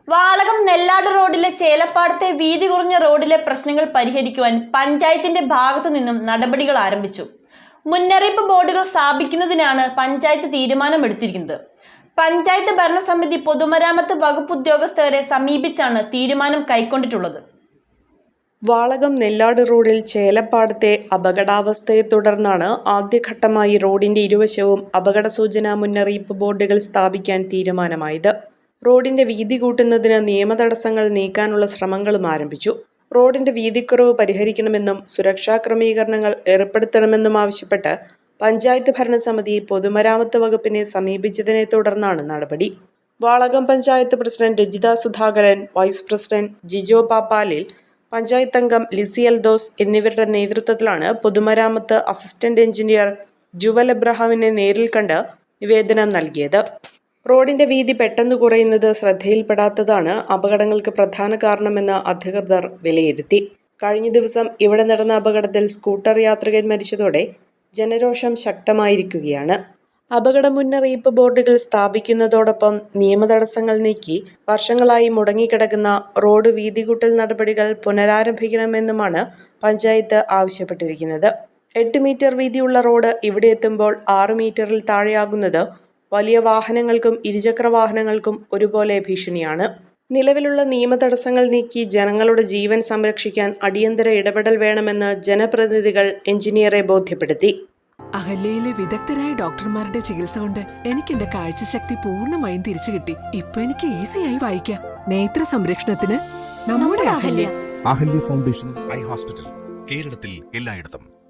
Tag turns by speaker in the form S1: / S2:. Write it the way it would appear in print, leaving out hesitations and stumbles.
S1: വാളകം നെല്ലാട് റോഡിലെ ചേലപ്പാടത്തെ വീതി കുറഞ്ഞ റോഡിലെ പ്രശ്നങ്ങൾ പരിഹരിക്കുവാൻ പഞ്ചായത്തിന്റെ ഭാഗത്തു നിന്നും നടപടികൾ ആരംഭിച്ചു. മുന്നറിയിപ്പ് ബോർഡുകൾ സ്ഥാപിക്കുന്നതിനാണ് പഞ്ചായത്ത് തീരുമാനമെടുത്തിരിക്കുന്നത്. പഞ്ചായത്ത് ഭരണസമിതി പൊതുമരാമത്ത് വകുപ്പ് ഉദ്യോഗസ്ഥരെ സമീപിച്ചാണ് തീരുമാനം കൈക്കൊണ്ടിട്ടുള്ളത്.
S2: വാളകം നെല്ലാട് റോഡിൽ ചേലപ്പാടത്തെ അപകടാവസ്ഥയെ തുടർന്നാണ് ആദ്യഘട്ടമായി റോഡിന്റെ ഇരുവശവും അപകട സൂചനാ മുന്നറിയിപ്പ് ബോർഡുകൾ സ്ഥാപിക്കാൻ തീരുമാനമായത്. റോഡിന്റെ വീതി കൂട്ടുന്നതിന് നിയമതടസ്സങ്ങൾ നീക്കാനുള്ള ശ്രമങ്ങളും ആരംഭിച്ചു. റോഡിന്റെ വീതിക്കുറവ് പരിഹരിക്കണമെന്നും സുരക്ഷാ ക്രമീകരണങ്ങൾ ഏർപ്പെടുത്തണമെന്നും ആവശ്യപ്പെട്ട് പഞ്ചായത്ത് ഭരണസമിതി പൊതുമരാമത്ത് വകുപ്പിനെ സമീപിച്ചതിനെ തുടർന്നാണ് നടപടി. Valakom panchayat president Rajitha Sudhakaran, vice president Jijo Pappalil, panchayat അംഗം ലിസി എൽദോസ് എന്നിവരുടെ നേതൃത്വത്തിലാണ് പൊതുമരാമത്ത് അസിസ്റ്റന്റ് എഞ്ചിനീയർ ജുവൽ എബ്രഹാമിനെ നേരിൽ കണ്ട് നിവേദനം നൽകിയത്. റോഡിന്റെ വീതി പെട്ടെന്ന് കുറയുന്നത് ശ്രദ്ധയിൽപ്പെടാത്തതാണ് അപകടങ്ങൾക്ക് പ്രധാന കാരണമെന്ന് അധികൃതർ വിലയിരുത്തി. കഴിഞ്ഞ ദിവസം ഇവിടെ നടന്ന അപകടത്തിൽ സ്കൂട്ടർ യാത്രികൻ മരിച്ചതോടെ ജനരോഷം ശക്തമായിരിക്കുകയാണ്. അപകട മുന്നറിയിപ്പ് ബോർഡുകൾ സ്ഥാപിക്കുന്നതോടൊപ്പം നിയമതടസ്സങ്ങൾ നീക്കി വർഷങ്ങളായി മുടങ്ങിക്കിടക്കുന്ന റോഡ് വീതികൂട്ടൽ നടപടികൾ പുനരാരംഭിക്കണമെന്നുമാണ് പഞ്ചായത്ത് ആവശ്യപ്പെട്ടിരിക്കുന്നത്. 8 മീറ്റർ വീതിയുള്ള റോഡ് ഇവിടെ എത്തുമ്പോൾ 6 മീറ്ററിൽ താഴെയാകുന്നത് വലിയ വാഹനങ്ങൾക്കും ഇരുചക്ര വാഹനങ്ങൾക്കും ഒരുപോലെ ഭീഷണിയാണ്. നിലവിലുള്ള നിയമതടസ്സങ്ങൾ നീക്കി ജനങ്ങളുടെ ജീവൻ സംരക്ഷിക്കാൻ അടിയന്തര ഇടപെടൽ വേണമെന്ന് ജനപ്രതിനിധികൾ എഞ്ചിനീയറെ ബോധ്യപ്പെടുത്തി.
S3: അഹല്യയിലെ വിദഗ്ധരായ ഡോക്ടർമാരുടെ ചികിത്സ കൊണ്ട് എനിക്ക് എന്റെ കാഴ്ചശക്തി പൂർണ്ണമായും തിരിച്ചു കിട്ടി. ഇപ്പൊ എനിക്ക് ഈസിയായി വായിക്കാം. നേത്ര സംരക്ഷണത്തിന് നമ്മുടെ Ahalya.
S4: Ahalya foundation eye hospital, കേരളത്തിൽ എല്ലായിടത്തും.